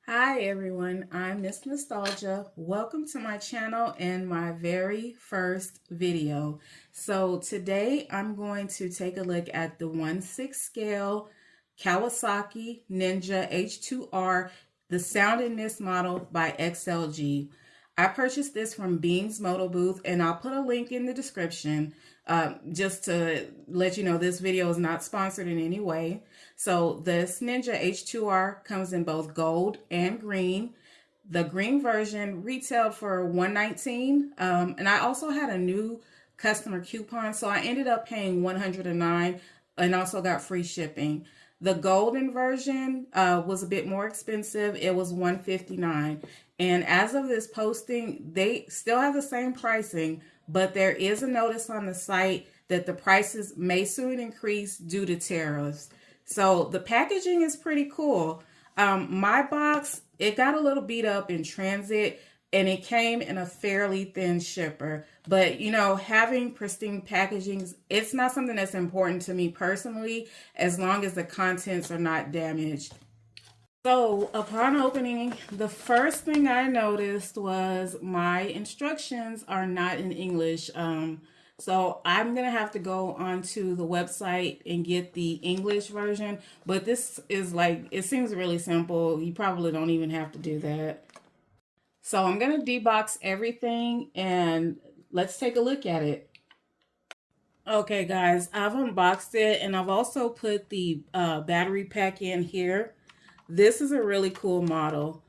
Hi everyone, I'm Miss Nostalgia. Welcome to my channel and my very first video. So today I'm going to take a look at the 1/6 scale Kawasaki Ninja H2R, the sound in this model by XLG. I purchased this from Beans Moto Booth, and I'll put a link in the description just to let you know this video is not sponsored in any way. So this Ninja H2R comes in both gold and green. The green version retailed for $119, and I also had a new customer coupon, so I ended up paying $109 and also got free shipping. The golden version was a bit more expensive. It was $159. And as of this posting, they still have the same pricing, but there is a notice on the site that the prices may soon increase due to tariffs. So the packaging is pretty cool. My box, it got a little beat up in transit, and it came in a fairly thin shipper. But, you know, having pristine packaging, it's not something that's important to me personally, as long as the contents are not damaged. So upon opening, the first thing I noticed was my instructions are not in English. So I'm going to have to go onto the website and get the English version. But this is like, it seems really simple. You probably don't even have to do that. So I'm going to debox everything and let's take a look at it. Okay, guys, I've unboxed it and I've also put the battery pack in here. This is a really cool model.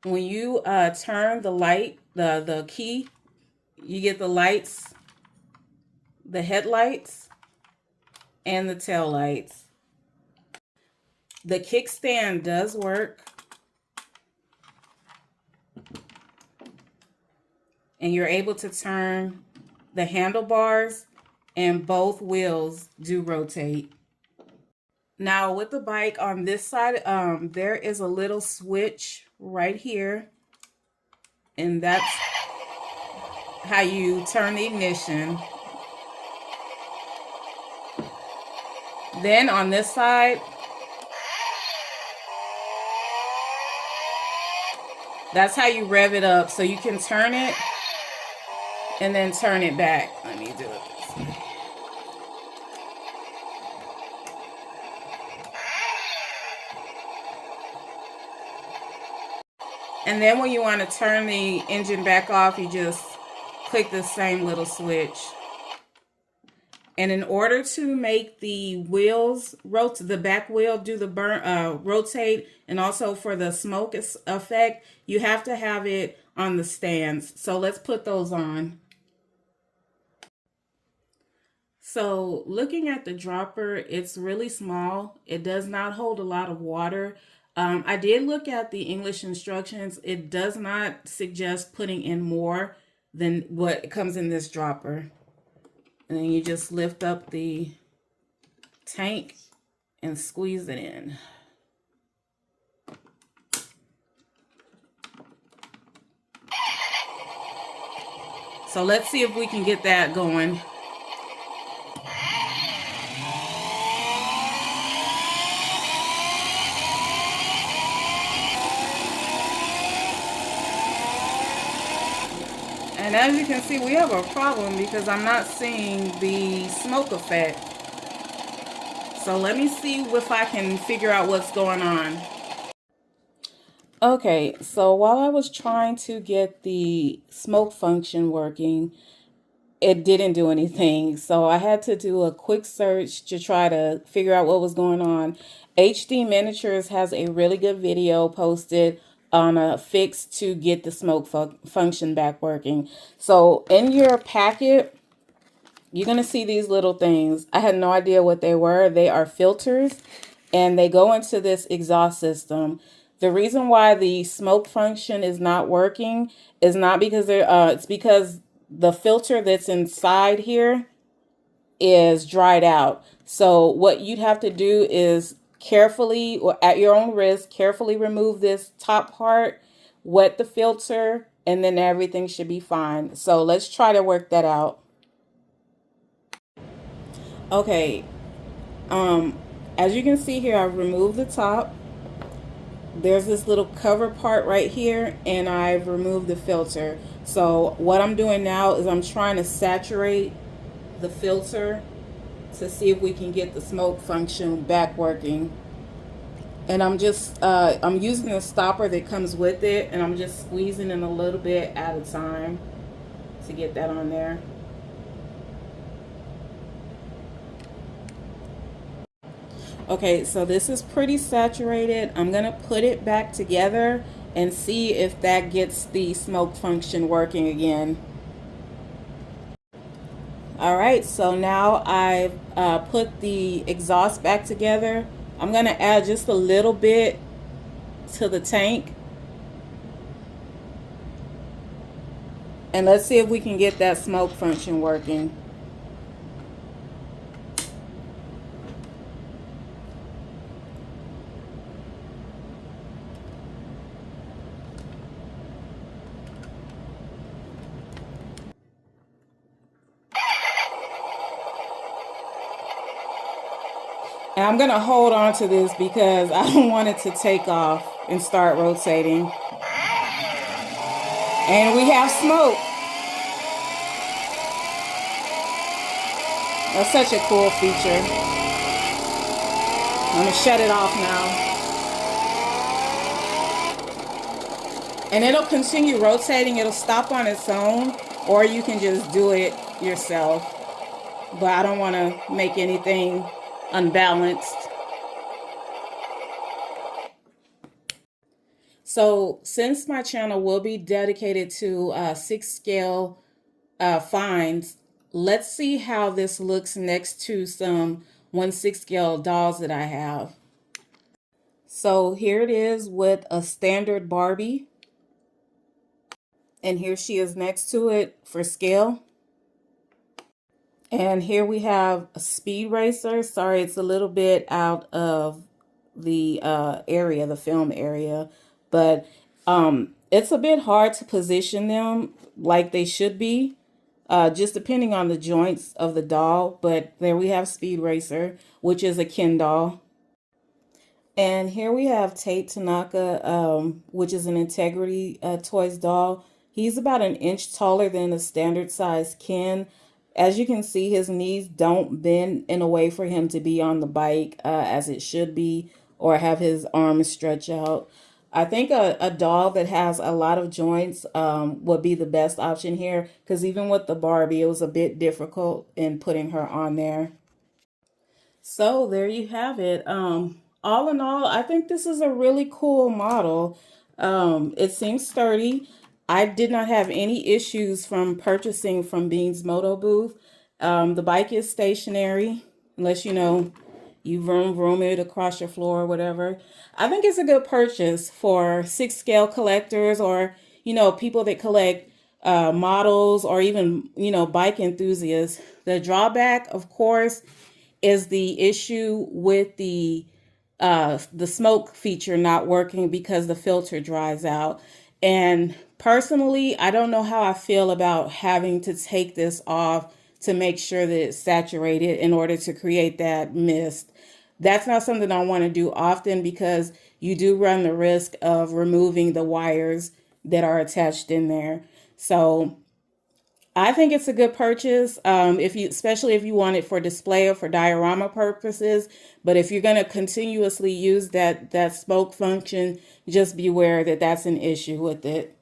When you turn the light, the key, you get the lights, the headlights, and the tail lights. The kickstand does work. And you're able to turn the handlebars, and both wheels do rotate. Now with the bike on this side, there is a little switch right here, and that's how you turn the ignition. Then on this side, that's how you rev it up, so you can turn it and then turn it back. Let me do it. And then when you want to turn the engine back off, you just click the same little switch. And in order to make the wheels rotate, the back wheel do the rotate, and also for the smoke effect, you have to have it on the stands. So let's put those on. So looking at the dropper, it's really small. It does not hold a lot of water. I did look at the English instructions. It does not suggest putting in more than what comes in this dropper. And then you just lift up the tank and squeeze it in. So let's see if we can get that going. And as you can see, we have a problem because I'm not seeing the smoke effect. So let me see if I can figure out what's going on. Okay, so while I was trying to get the smoke function working, it didn't do anything. So I had to do a quick search to try to figure out what was going on. HD Miniatures has a really good video posted on a fix to get the smoke function back working. So in your packet, you're going to see these little things. I had no idea what they were. They are filters, and they go into this exhaust system. The reason why the smoke function is not working is not because it's because the filter that's inside here is dried out. So what you'd have to do is carefully, or at your own risk, carefully remove this top part, wet the filter, and then everything should be fine. So let's try to work that out. Okay, as you can see here, I've removed the top. there's this little cover part right here, and I've removed the filter. So what I'm doing now is I'm trying to saturate the filter to see if we can get the smoke function back working. And I'm just I'm using the stopper that comes with it, and I'm just squeezing in a little bit at a time to get that on there. Okay, so this is pretty saturated. I'm gonna put it back together and see if that gets the smoke function working again. All right, so now I've put the exhaust back together. I'm gonna add just a little bit to the tank, and let's see if we can get that smoke function working. And I'm gonna hold on to this because I don't want it to take off and start rotating. And we have smoke. That's such a cool feature. I'm gonna shut it off now. And it'll continue rotating. It'll stop on its own, or you can just do it yourself. But I don't want to make anything unbalanced. So since my channel will be dedicated to 6-scale finds, let's see how this looks next to some 1/6 scale dolls that I have. So here it is with a standard Barbie, and here she is next to it for scale. And here we have a Speed Racer. Sorry, it's a little bit out of the area, the film area, but it's a bit hard to position them like they should be, just depending on the joints of the doll. But there we have Speed Racer, which is a Ken doll. And here we have Tate Tanaka, which is an Integrity Toys doll. He's about an inch taller than a standard size Ken. As you can see, his knees don't bend in a way for him to be on the bike as it should be, or have his arms stretch out. I think a doll that has a lot of joints would be the best option here, because even with the Barbie, it was a bit difficult in putting her on there. So there you have it. All in all, I think this is a really cool model. It seems sturdy. I did not have any issues from purchasing from Bean's Moto booth. The bike is stationary, unless you vroom it across your floor or whatever. I think it's a good purchase for 6-scale collectors, or people that collect models, or even bike enthusiasts. The drawback, of course, is the issue with the smoke feature not working because the filter dries out. And personally, I don't know how I feel about having to take this off to make sure that it's saturated in order to create that mist. That's not something I want to do often, because you do run the risk of removing the wires that are attached in there. So I think it's a good purchase, especially if you want it for display or for diorama purposes. But if you're going to continuously use that smoke function, just beware that that's an issue with it.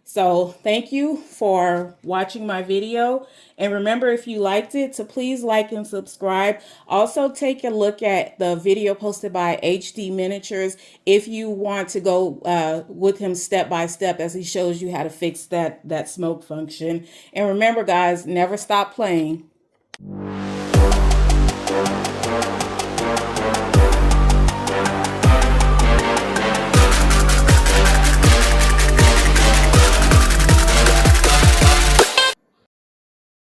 So thank you for watching my video. And remember, if you liked it, to please like and subscribe. Also, take a look at the video posted by HD Miniatures if you want to go with him step by step as he shows you how to fix that smoke function. And remember, guys, never stop playing.